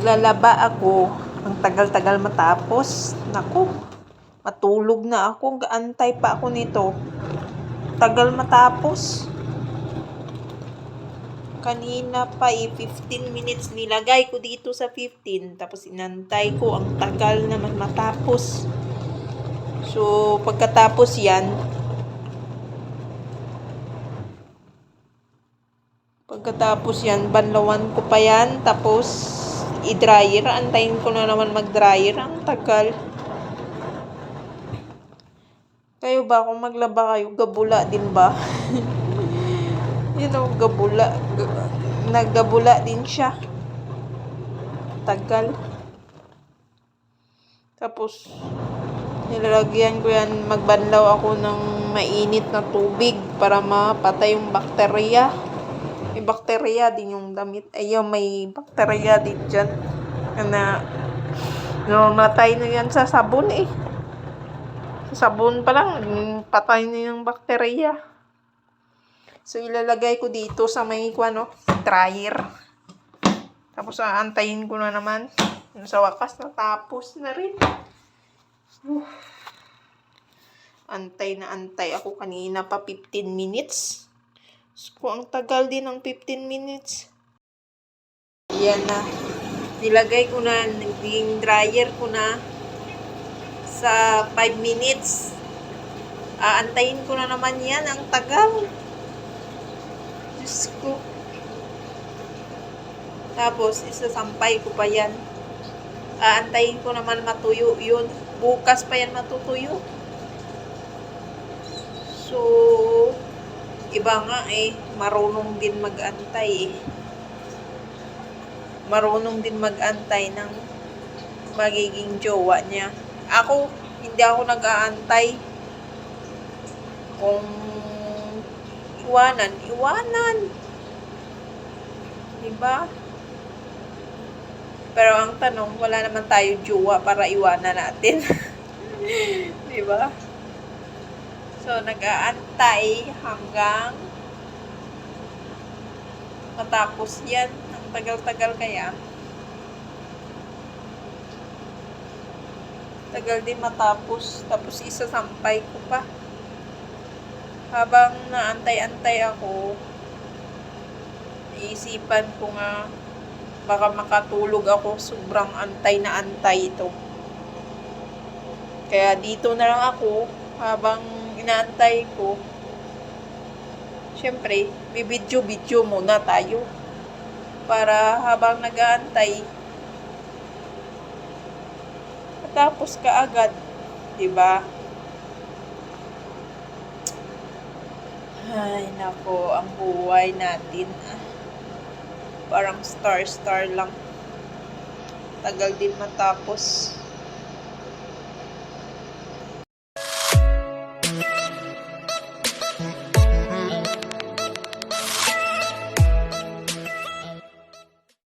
maglalaba ako, ang tagal-tagal matapos. Naku, matulog na ako, gaantay pa ako nito. Tagal matapos. Kanina pa 15 minutes nilagay ko dito sa 15. Tapos inantay ko, ang tagal naman matapos. So, pagkatapos yan, banlawan ko pa yan. Tapos, i-dryer. Antayin ko na naman mag-dryer. Ang tagal. Kayo ba, kung maglaba kayo, gabula din ba? Gabula. Naggabula din siya. Tagal. Tapos, nilalagyan ko yan, magbanlaw ako ng mainit na tubig para mapatay yung bakterya. May bakterya din yung damit. Ayun, may bakterya din dyan. Namatay na yan sa sabon eh. Sa sabon pa lang, patay na yung bakterya. So, ilalagay ko dito sa may dryer. Tapos, aantayin ko na naman. Sa wakas, natapos na rin. Antay na antay ako kanina pa 15 minutes. So, ang tagal din ng 15 minutes. Yan na. Nilagay ko na, yung dryer ko na sa 5 minutes. Aantayin ko na naman yan. Ang tagal. Diyos ko. Tapos, isasampay ko pa yan. Aantayin ko naman matuyo yun. Bukas pa yan matutuyo. So, iba nga eh. Marunong din mag-antay eh. Marunong din mag-antay ng magiging jowa niya. Ako, hindi ako nag-aantay. Kung iwanan. Diba? Pero ang tanong, wala naman tayo jowa para iwanan natin. Diba? So, nag-aantay hanggang matapos yan. Ang tagal-tagal kaya. Tagal din matapos. Tapos isasampay ko pa. Habang naantay-antay ako, iisipan ko nga baka makatulog ako. Sobrang antay na antay ito. Kaya dito na lang ako habang inaantay ko. Siyempre, bibidyo-bidyo muna tayo. Para habang nag-aantay, matapos ka agad. Diba? Ay, nako, ang buhay natin. Parang star-star lang. Tagal din matapos.